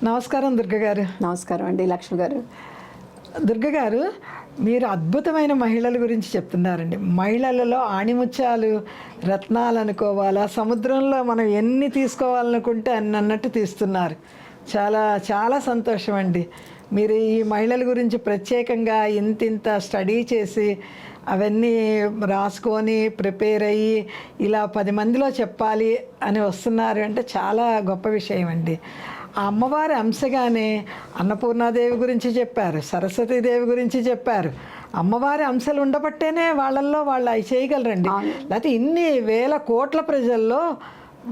నమస్కారం దుర్గ గారు. నమస్కారం అండి లక్ష్మి గారు. దుర్గ గారు, మీరు అద్భుతమైన మహిళల గురించి చెప్తున్నారండి. మహిళలలో ఆణిముత్యాలు రత్నాలు అనుకోవాలా, సముద్రంలో మనం ఎన్ని తీసుకోవాలనుకుంటే అన్ని అన్నట్టు తీస్తున్నారు. చాలా చాలా సంతోషం అండి. మీరు ఈ మహిళల గురించి ప్రత్యేకంగా ఇంత స్టడీ చేసి అవన్నీ రాసుకొని ప్రిపేర్ అయ్యి ఇలా 10 మందిలో చెప్పాలి అని వస్తున్నారు అంటే చాలా గొప్ప విషయం అండి. ఆ అమ్మవారి అంశగానే అన్నపూర్ణాదేవి గురించి చెప్పారు, సరస్వతీదేవి గురించి చెప్పారు. అమ్మవారి అంశాలు ఉండబట్టేనే వాళ్ళల్లో వాళ్ళు అవి చేయగలరండి. లేకపోతే ఇన్ని వేల కోట్ల ప్రజల్లో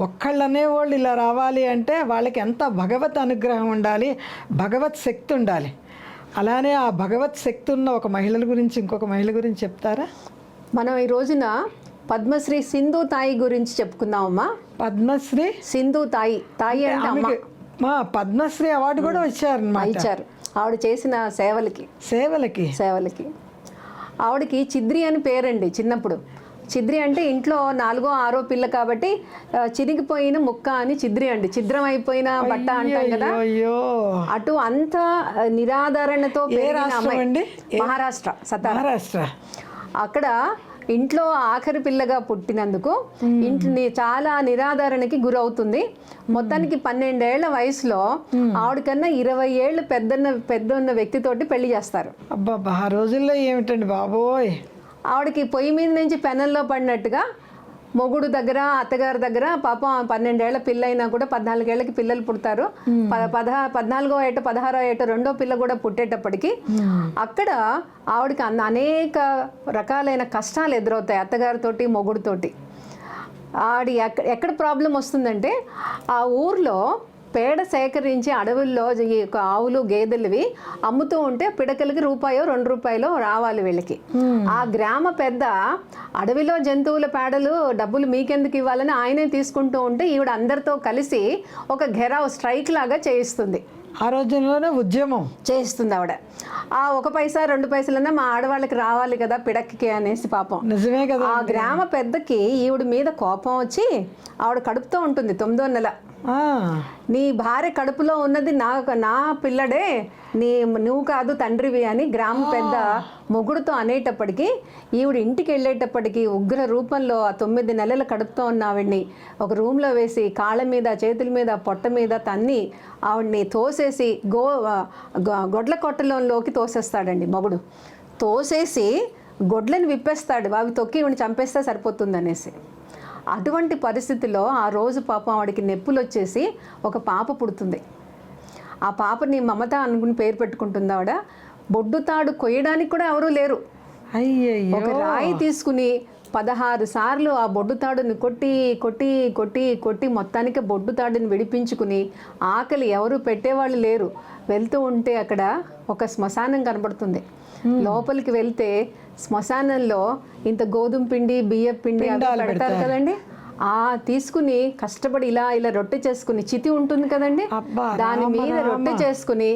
ఒక్కళ్ళు అనేవాళ్ళు ఇలా రావాలి అంటే వాళ్ళకి ఎంత భగవత్ అనుగ్రహం ఉండాలి, భగవత్ శక్తి ఉండాలి. అలానే ఆ భగవత్ శక్తి ఉన్న ఒక మహిళల గురించి ఇంకొక మహిళ గురించి చెప్తారా? మనం ఈ రోజున పద్మశ్రీ సింధు తాయి గురించి చెప్పుకుందామమ్మా. పద్మశ్రీ సింధు తాయి. తాయి అంటే అమ్మ. మా పద్మశ్రీ అవార్డు కూడా ఇచ్చారు ఆవిడ చేసిన సేవలకి. ఆవిడకి చిద్రి అని పేరండి. చిన్నప్పుడు చిద్రి అంటే ఇంట్లో 4వ 6వ పిల్ల కాబట్టి చిరిగిపోయిన ముక్క అని చిద్రి అండి. ఛిద్రం అయిపోయిన బట్ట అంటాం కదా. అటు అంత నిరాదరణతో మహారాష్ట్ర. అక్కడ ఇంట్లో ఆఖరి పిల్లగా పుట్టినందుకు ఇంటిని చాలా నిరాదరణకి గురవుతుంది. మొత్తానికి 12 ఏళ్ల వయసులో ఆవిడకన్నా 20 ఏళ్ళు పెద్దన్న వ్యక్తితోటి పెళ్లి చేస్తారు. అబ్బా, ఆ రోజుల్లో ఏమిటండి బాబోయ్. ఆవిడకి పొయ్యి మీద నుంచి పెనంలో పడినట్టుగా మొగుడు దగ్గర అత్తగారి దగ్గర పాపం 12 ఏళ్ల పిల్ల అయినా కూడా 14 ఏళ్ళకి పిల్లలు పుడతారు. 14వ ఏట 16వ ఏట రెండో పిల్ల కూడా పుట్టేటప్పటికి అక్కడ ఆవిడకి అనేక రకాలైన కష్టాలు ఎదురవుతాయి అత్తగారితోటి మొగుడుతోటి. ఆవిడ ఎక్కడ ప్రాబ్లం వస్తుందంటే ఆ ఊర్లో పేడ సేకరించి అడవుల్లో ఆవులు గేదెలవి అమ్ముతూ ఉంటే పిడకలకి ₹1 2 రావాలి వీళ్ళకి. ఆ గ్రామ పెద్ద అడవిలో జంతువుల పేడలు డబ్బులు మీకెందుకు ఇవ్వాలని ఆయనే తీసుకుంటూ ఉంటే ఈవిడ అందరితో కలిసి ఒక ఘెరావ్ స్ట్రైక్ లాగా చేయిస్తుంది. ఆ రోజుల్లోనే ఉద్యమం చేయిస్తుంది ఆవిడ. ఆ 1 పైసా 2 పైసలన్నా మా ఆడవాళ్ళకి రావాలి కదా పిడక్కి అనేసి పాపం. నిజమే కదా. ఆ గ్రామ పెద్దకి ఈవిడ మీద కోపం వచ్చి ఆవిడ కడుపుతో ఉంటుంది 9వ నెల. నీ భార్య కడుపులో ఉన్నది నా పిల్లడే, నువ్వు కాదు తండ్రివి అని గ్రామ పెద్ద మొగుడుతో అనేటప్పటికీ ఈవిడ ఇంటికి వెళ్ళేటప్పటికి ఉగ్ర రూపంలో ఆ 9 నెలల కడుపుతో ఉన్న ఆవిడ్ని ఒక రూమ్లో వేసి కాళ్ళ మీద చేతుల మీద పొట్ట మీద తన్ని ఆవిడ్ని తోసేసి గొడ్ల కొట్టలోకి తోసేస్తాడండి మొగుడు. తోసేసి గొడ్లను విప్పేస్తాడు, అవి తొక్కి ఈవిని చంపేస్తే సరిపోతుంది అనేసి. అటువంటి పరిస్థితిలో ఆ రోజు పాపం ఆవిడకి నొప్పులు వచ్చేసి ఒక పాప పుడుతుంది. ఆ పాపని మమత అనుకుని పేరు పెట్టుకుంటుంది ఆవిడ. బొడ్డుతాడు కొయ్యడానికి కూడా ఎవరూ లేరు. ఒక రాయి తీసుకుని 16 సార్లు ఆ బొడ్డుతాడుని కొట్టి కొట్టి కొట్టి కొట్టి మొత్తానికి బొడ్డుతాడుని విడిపించుకుని ఆకలి ఎవరు పెట్టేవాళ్ళు లేరు. వెళ్తూ ఉంటే అక్కడ ఒక శ్మశానం కనబడుతుంది. లోపలికి వెళ్తే శ్మశానంలో ఇంత గోధుమ పిండి బియ్యం పిండి పెడతారు కదండి. తీసుకుని కష్టపడి ఇలా రొట్టె చేసుకుని చితి ఉంటుంది కదండి, దాని మీద రొట్టె చేసుకుని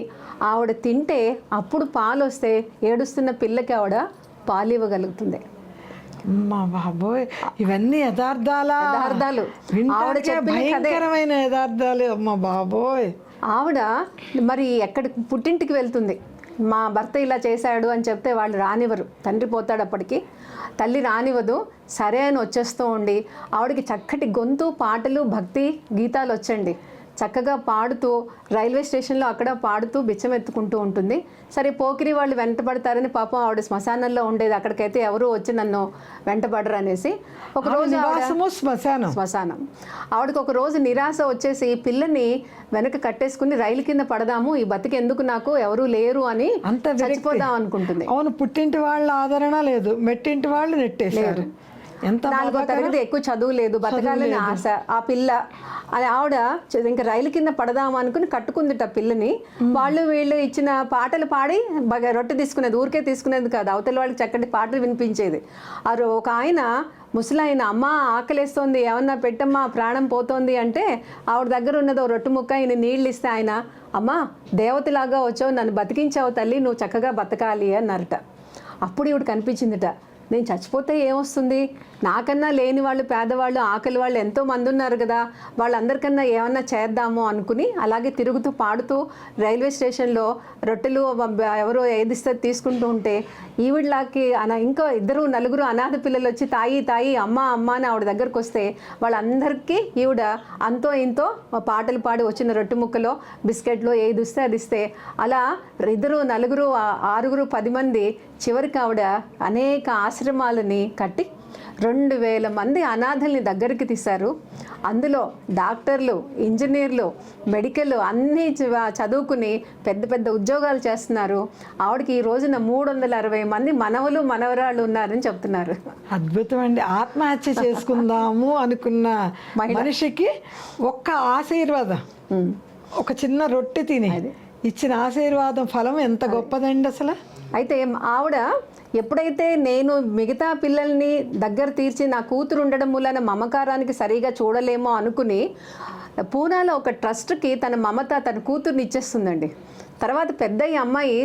ఆవిడ తింటే అప్పుడు పాలు వస్తే ఏడుస్తున్న పిల్లకి ఆవిడ పాలు ఇవ్వగలుగుతుంది. ఇవన్నీ యథార్థాలు. ఆవిడ భయంకరమైన యథార్థాలు. అమ్మా బాబోయ్. ఆవిడ మరి పుట్టింటికి వెళ్తుంది. మా భర్త ఇలా చేశాడు అని చెప్తే వాళ్ళు రానివ్వరు. తండ్రి పోతాడు అప్పటికి, తల్లి రానివ్వదు. సరే అని వచ్చేస్తూ ఉండి ఆవిడకి చక్కటి గొంతు, పాటలు, భక్తి గీతాలు వచ్చండి. చక్కగా పాడుతూ రైల్వే స్టేషన్లో అక్కడ పాడుతూ బిచ్చం ఎత్తుకుంటూ ఉంటుంది. సరే పోకిరి వాళ్ళు వెంటబడతారని పాపం ఆవిడ శ్మశానంలో ఉండేది. అక్కడికైతే ఎవరు వచ్చి నన్ను వెంటబడరు అనేసి ఒకరోజు శ్మశానం ఆవిడకి ఒక రోజు నిరాశ వచ్చేసి పిల్లని వెనక కట్టేసుకుని రైలు కింద పడదాము, ఈ బతికి ఎందుకు నాకు ఎవరు లేరు అని చచ్చిపోదాం అనుకుంటుంది. అవును, పుట్టింటి వాళ్ళ ఆదరణ లేదు, మెట్టింటి వాళ్ళు నెట్టేశారు. 4వ తరగతి, ఎక్కువ చదువు లేదు, బతకాలని ఆశ ఆ పిల్ల. అది ఆవిడ ఇంకా రైలు కింద పడదాం అనుకుని కట్టుకుందిట పిల్లని. వీళ్ళు ఇచ్చిన పాటలు పాడి రొట్టె తీసుకునేది, ఊరికే తీసుకునేది కాదు, అవతల వాళ్ళకి చక్కటి పాటలు వినిపించేది. ఒక ఆయన ముసలాయన, అమ్మ ఆకలేస్తోంది ఏమన్నా పెట్టమ్మా ప్రాణం పోతోంది అంటే ఆవిడ దగ్గర ఉన్నది ఓ రొట్టె ముక్క, ఈయన నీళ్ళు ఇస్తే ఆయన, అమ్మ దేవతలాగా వచ్చావు, నన్ను బతికించావు తల్లి, నువ్వు చక్కగా బతకాలి అన్నారట. అప్పుడు ఈవిడ కనిపించిందిట, నేను చచ్చిపోతే ఏమొస్తుంది, నాకన్నా లేని వాళ్ళు, పేదవాళ్ళు, ఆకలి వాళ్ళు ఎంతో మంది ఉన్నారు కదా, వాళ్ళందరికన్నా ఏమన్నా చేద్దాము అనుకుని అలాగే తిరుగుతూ పాడుతూ రైల్వే స్టేషన్లో రొట్టెలు ఎవరో ఏదిస్తే తీసుకుంటూ ఉంటే ఈవిడలాకి ఇంకో నలుగురు అనాథ పిల్లలు వచ్చి తాయి తాయి అమ్మ అమ్మ అని ఆవిడ దగ్గరకు వస్తే వాళ్ళందరికీ ఈవిడ అంతో ఇంతో పాటలు పాడి వచ్చిన రొట్టె ముక్కలో బిస్కెట్లో ఏది ఇస్తే అది ఇస్తే అలా 2 నలుగురు 6 10 మంది చివరికి ఆవిడ అనేక ఆశ్రమాలని కట్టి 2000 మంది అనాథల్ని దగ్గరికి తీశారు. అందులో డాక్టర్లు, ఇంజనీర్లు, మెడికల్ అన్నీ చదువుకుని పెద్ద పెద్ద ఉద్యోగాలు చేస్తున్నారు. ఆవిడకి ఈ రోజున 360 మంది మనవలు మనవరాళ్ళు ఉన్నారని చెప్తున్నారు. అద్భుతం అండి. ఆత్మహత్య చేసుకుందాము అనుకున్న మనిషికి ఒక్క ఆశీర్వాదం, ఒక చిన్న రొట్టె తిని ఇచ్చిన ఆశీర్వాదం ఫలం ఎంత గొప్పదండి అసలు. అయితే ఆవిడ ఎప్పుడైతే నేను మిగతా పిల్లల్ని దగ్గర తీర్చి నా కూతురు ఉండడం మూలన మమకారానికి సరిగా చూడలేమో అనుకుని పూనాలో ఒక ట్రస్ట్కి తన కూతుర్ని ఇచ్చేస్తుందండి. తర్వాత పెద్ద ఈ అమ్మాయి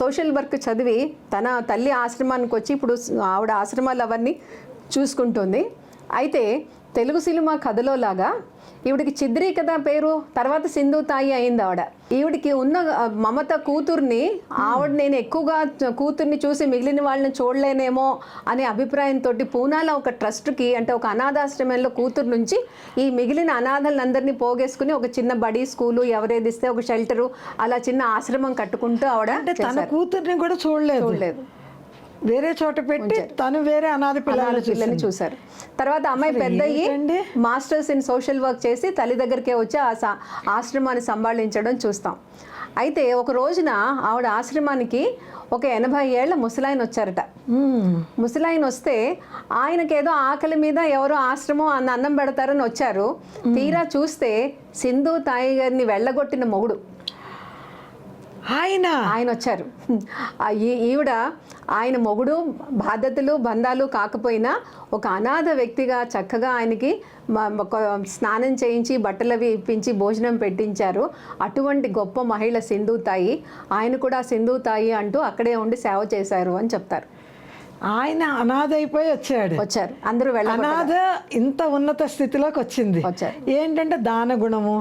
సోషల్ వర్క్ చదివి తన తల్లి ఆశ్రమానికి వచ్చి ఇప్పుడు ఆవిడ ఆశ్రమాలు అవన్నీ చూసుకుంటుంది. అయితే తెలుగు సినిమా కథలో లాగా ఈవిడికి చిద్రీ కదా పేరు, తర్వాత సింధు తాయి అయింది ఆవిడ. ఈవిడికి ఉన్న మమత కూతుర్ని నేను ఎక్కువగా కూతుర్ని చూసి మిగిలిన వాళ్ళని చూడలేనేమో అనే అభిప్రాయంతో పూనాలో ఒక ట్రస్ట్కి, అంటే ఒక అనాథాశ్రమంలో కూతురు నుంచి ఈ మిగిలిన అనాథలందరినీ పోగేసుకుని ఒక చిన్న బడి స్కూలు ఎవరేది ఇస్తే ఒక షెల్టరు అలా చిన్న ఆశ్రమం కట్టుకుంటూ ఆవిడ తన కూతుర్ని కూడా చూడలేదు, వేరే చోట పెట్టి తను వేరే అనాథ పిల్లల్ని చూశారు. తర్వాత అమ్మాయి పెద్ద మాస్టర్స్ ఇన్ సోషల్ వర్క్ చేసి తల్లి దగ్గరికే వచ్చి ఆ ఆశ్రమాన్ని సంభాళించడం చూస్తాం. అయితే ఒక రోజున ఆవిడ ఆశ్రమానికి ఒక 80 ఏళ్ల ముసలాయన వచ్చారట. ముసలాయన వస్తే ఆయనకేదో ఆకలి మీద ఎవరో ఆశ్రమం అన్నం పెడతారని వచ్చారు. తీరా చూస్తే సింధు తాయి గారిని వెళ్ళగొట్టిన మొగుడు ఆయన వచ్చారు. ఈవిడ ఆయన మొగుడు బాధ్యతలు బంధాలు కాకపోయినా ఒక అనాథ వ్యక్తిగా చక్కగా ఆయనకి స్నానం చేయించి బట్టలవి ఇప్పించి భోజనం పెట్టించారు. అటువంటి గొప్ప మహిళ సింధు తాయి. ఆయన కూడా సింధు తాయి అంటూ అక్కడే ఉండి సేవ చేశారు అని చెప్తారు. ఆయన అనాథ అయిపోయి వచ్చారు. అందరూ అనాథ ఇంత ఉన్నత స్థితిలోకి వచ్చింది. ఏంటంటే దాన గుణము,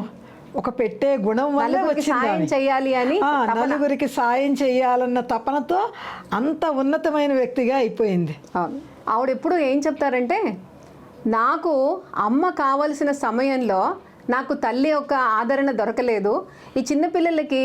ఒక పెట్టే గుణం వల్ల సాయం చేయాలి అని, నలుగురికి సాయం చేయాలన్న తపనతో అంత ఉన్నతమైన వ్యక్తిగా అయిపోయింది. ఆవిడ ఎప్పుడు ఏం చెప్తారంటే, నాకు అమ్మ కావలసిన సమయంలో నాకు తల్లి యొక్క ఆదరణ దొరకలేదు. ఈ చిన్నపిల్లలకి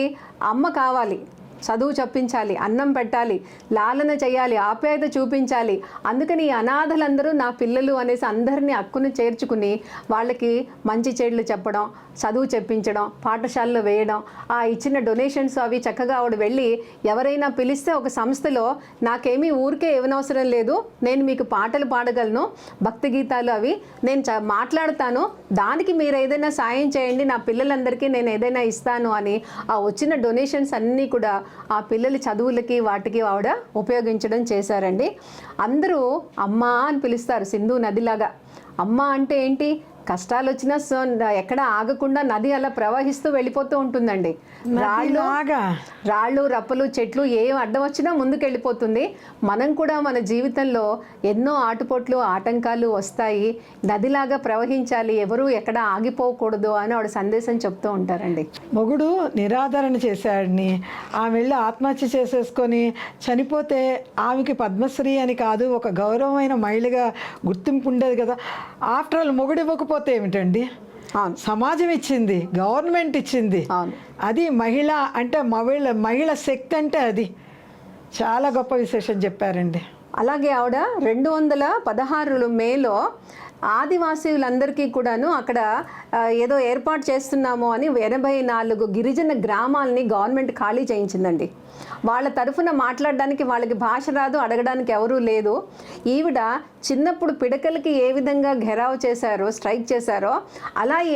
అమ్మ కావాలి, చదువు చెప్పించాలి, అన్నం పెట్టాలి, లాలన చేయాలి, ఆప్యాయత చూపించాలి. అందుకని ఈ అనాథలందరూ నా పిల్లలు అనేసి అందరినీ హక్కును చేర్చుకుని వాళ్ళకి మంచి చెడులు చెప్పడం, చదువు చెప్పించడం, పాఠశాలలో వేయడం, ఆ ఇచ్చిన డొనేషన్స్ అవి చక్కగా ఆవిడ వెళ్ళి ఎవరైనా పిలిస్తే ఒక సంస్థలో నాకేమీ ఊరికే ఇవ్వనవసరం లేదు, నేను మీకు పాటలు పాడగలను, భక్తి గీతాలు అవి నేను మాట్లాడతాను, దానికి మీరు ఏదైనా సాయం చేయండి, నా పిల్లలందరికీ నేను ఏదైనా ఇస్తాను అని ఆ వచ్చిన డొనేషన్స్ అన్నీ కూడా ఆ పిల్లల చదువులకి వాటికి ఆవిడ ఉపయోగించడం చేశారండి. అందరూ అమ్మ అని పిలుస్తారు సింధు నదిలాగా. అమ్మ అంటే ఏంటి? కష్టాలు వచ్చినా ఎక్కడ ఆగకుండా నది అలా ప్రవహిస్తూ వెళ్ళిపోతూ ఉంటుందండి. రాళ్ళు రప్పలు చెట్లు ఏం అడ్డం వచ్చినా ముందుకు వెళ్ళిపోతుంది. మనం కూడా మన జీవితంలో ఎన్నో ఆటుపోట్లు ఆటంకాలు వస్తాయి, నదిలాగా ప్రవహించాలి, ఎవరు ఎక్కడ ఆగిపోకూడదు అని ఆవిడ సందేశం చెప్తూ ఉంటారండి. మొగుడు నిరాదరణ చేశాడని ఆమె వెళ్ళి ఆత్మహత్య చేసేసుకొని చనిపోతే ఆమెకి పద్మశ్రీ అని కాదు, ఒక గౌరవమైన మహిళగా గుర్తింపు ఉండేది కదా. ఆఫ్టర్ ఆల్ మొగుడు ఇవ్వకపోతే ఏమిటండి, సమాజం ఇచ్చింది, గవర్నమెంట్ ఇచ్చింది. అది మహిళ అంటే మహిళ శక్తి అంటే అది చాలా గొప్ప విశేషం చెప్పారండి. అలాగే ఆవిడ 216 మేలో ఆదివాసీలందరికీ కూడాను అక్కడ ఏదో ఏర్పాటు చేస్తున్నాము అని 84 గిరిజన గ్రామాలని గవర్నమెంట్ ఖాళీ చేయించిందండి. వాళ్ళ తరఫున మాట్లాడడానికి వాళ్ళకి భాష రాదు, అడగడానికి ఎవరూ లేదు. ఈవిడ చిన్నప్పుడు పిడకలకి ఏ విధంగా ఘెరావ్ చేశారో, స్ట్రైక్ చేశారో, అలా ఈ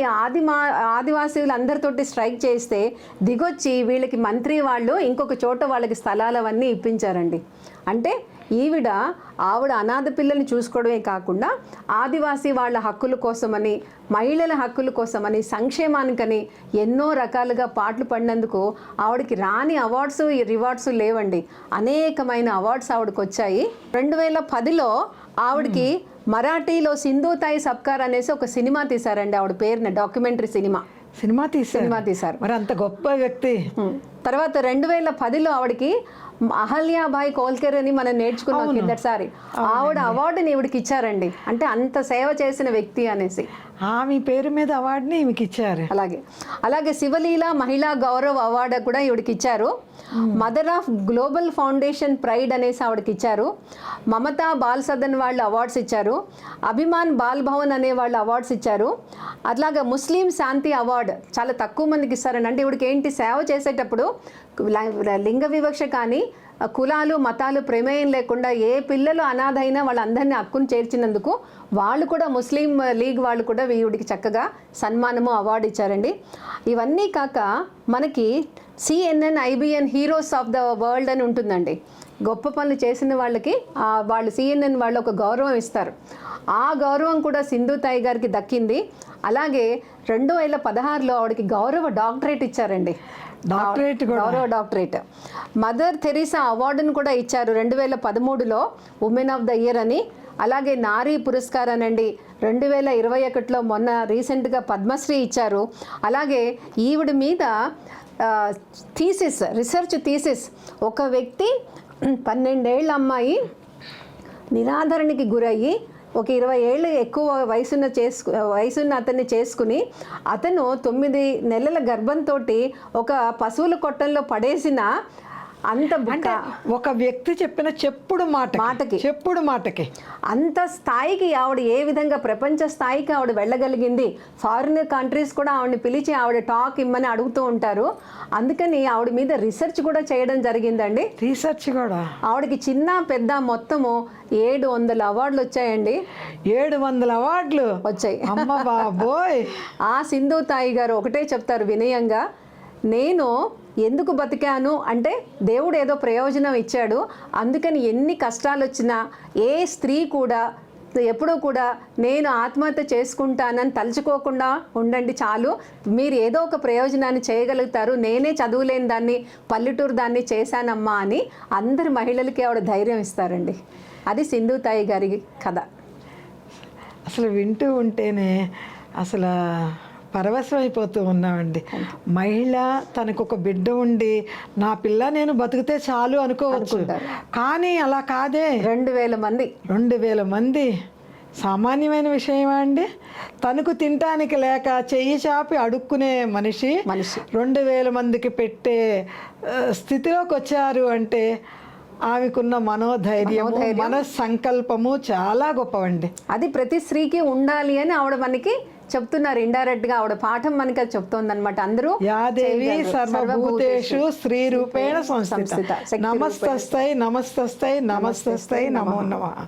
ఆదివాసీలందరితోటి స్ట్రైక్ చేస్తే దిగొచ్చి వీళ్ళకి మంత్రి వాళ్ళు ఇంకొక చోట వాళ్ళకి స్థలాలు అవన్నీ ఇప్పించారండి. అంటే ఆవిడ అనాథ పిల్లల్ని చూసుకోవడమే కాకుండా ఆదివాసీ వాళ్ళ హక్కుల కోసమని, మహిళల హక్కుల కోసమని, సంక్షేమానికని ఎన్నో రకాలుగా పాటలు పడినందుకు ఆవిడకి రాని అవార్డ్స్ రివార్డ్స్ లేవండి. అనేకమైన అవార్డ్స్ ఆవిడకి వచ్చాయి. 2010లో ఆవిడకి మరాఠీలో సింధూతాయి సబ్కార్ అనేసి ఒక సినిమా తీశారండి, ఆవిడ పేరున డాక్యుమెంటరీ సినిమా తీశారు. మరి అంత గొప్ప వ్యక్తి. తర్వాత 2010లో ఆవిడకి అహల్యాబాయి కోల్కర్ అని మనం నేర్చుకున్నాం కిందటిసారి, ఆవిడ అవార్డుని ఈవిడికి ఇచ్చారండి. అంటే అంత సేవ చేసిన వ్యక్తి అనేసి ఆమె పేరు మీద అవార్డుని ఈమెకి ఇచ్చారు. అలాగే శివలీల మహిళా గౌరవ్ అవార్డు కూడా ఈవిడికి ఇచ్చారు. Mother of global foundation pride అనేసి ఆవిడకి ఇచ్చారు. మమతా బాల్ సదన్ వాళ్ళు అవార్డ్స్ ఇచ్చారు. అభిమాన్ బాల్ భవన్ అనే వాళ్ళు అవార్డ్స్ ఇచ్చారు. అట్లాగే ముస్లిం శాంతి అవార్డు చాలా తక్కువ మందికి ఇస్తారండి. అంటే ఈవిడికి ఏంటి, సేవ చేసేటప్పుడు లింగ వివక్ష కానీ కులాలు మతాలు ప్రమేయం లేకుండా ఏ పిల్లలు అనాథైనా వాళ్ళందరినీ హక్కును చేర్చినందుకు వాళ్ళు కూడా ముస్లిం లీగ్ వాళ్ళు కూడా వీడికి చక్కగా సన్మానము అవార్డు ఇచ్చారండి. ఇవన్నీ కాక మనకి CNN IBN heroes of the world అని ఉంటుందండి. గొప్ప పనులు చేసిన వాళ్ళకి వాళ్ళు CNN వాళ్ళు ఒక గౌరవం ఇస్తారు. ఆ గౌరవం కూడా సింధూతాయి గారికి దక్కింది. అలాగే 2016లో ఆవిడకి గౌరవ డాక్టరేట్ ఇచ్చారండి. గౌరవ డాక్టరేట్. మదర్ థెరిసా అవార్డును కూడా ఇచ్చారు 2013లో ఉమెన్ ఆఫ్ ద ఇయర్ అని. అలాగే నారీ పురస్కారానండి 2021లో మొన్న రీసెంట్గా పద్మశ్రీ ఇచ్చారు. అలాగే ఈవిడ మీద రీసెర్చ్ థీసిస్, ఒక వ్యక్తి 12 ఏళ్ల అమ్మాయి నిరాదరణకి గురయ్యి ఒక 20 ఏళ్ళు ఎక్కువ వయసున్న అతన్ని చేసుకుని అతను 9 నెలల గర్భంతో ఒక పశువుల కొట్టంలో పడేసిన అంటే ఒక వ్యక్తి చెప్పిన చెప్పుడు మాటకి అంత స్థాయికి ఆవిడ ఏ విధంగా ప్రపంచ స్థాయికి ఆవిడ వెళ్ళగలిగింది. ఫారిన్ కంట్రీస్ కూడా ఆవిడని పిలిచి ఆవిడ టాక్ ఇమ్మని అడుగుతూ ఉంటారు. అందుకని ఆవిడ మీద రీసెర్చ్ కూడా చేయడం జరిగిందండి. రీసెర్చ్ కూడా ఆవిడకి చిన్న పెద్ద మొత్తము 700 అవార్డులు వచ్చాయండి. 700 అవార్డులు వచ్చాయి. అమ్మ బాబోయ్. ఆ సింధూతాయి గారు ఒకటే చెప్తారు వినయంగా, నేను ఎందుకు బతికాను అంటే దేవుడు ఏదో ప్రయోజనం ఇచ్చాడు, అందుకని ఎన్ని కష్టాలు వచ్చినా ఏ స్త్రీ కూడా ఎప్పుడూ కూడా నేను ఆత్మహత్య చేసుకుంటానని తలుచుకోకుండా ఉండండి చాలు, మీరు ఏదో ఒక ప్రయోజనాన్ని చేయగలుగుతారు, నేనే చదువులేని దాన్ని పల్లెటూరు దాన్ని చేశానమ్మా అని అందరి మహిళలకి ఆవిడ ధైర్యం ఇస్తారండి. అది సింధూతాయి గారి కథ. అసలు వింటూ ఉంటేనే అసలు పరవశం అయిపోతూ ఉన్నామండి. మహిళ తనకు ఒక బిడ్డ ఉండి నా పిల్ల నేను బతికితే చాలు అనుకోవచ్చు, కానీ అలా కాదే. 2,000 మంది సామాన్యమైన విషయమా అండి? తనకు తినటానికి లేక చెయ్యి చాపి అడుక్కునే మనిషి 2,000 మందికి పెట్టే స్థితిలోకి వచ్చారు అంటే ఆమెకున్న మనోధైర్యం, మన సంకల్పము చాలా గొప్పవండి. అది ప్రతి స్త్రీకి ఉండాలి అని ఆవిడ మనకి చెప్తున్నారు. ఇండైరెక్ట్ గా ఆవిడ పాఠం మనకి అది చెప్తోంది అనమాట. అందరూ యాదేవి సర్వభూతేషు శ్రీ రూపేణ సంస్థిత. నమస్తస్తై నమస్తస్తై నమస్తస్తై నమో నమః.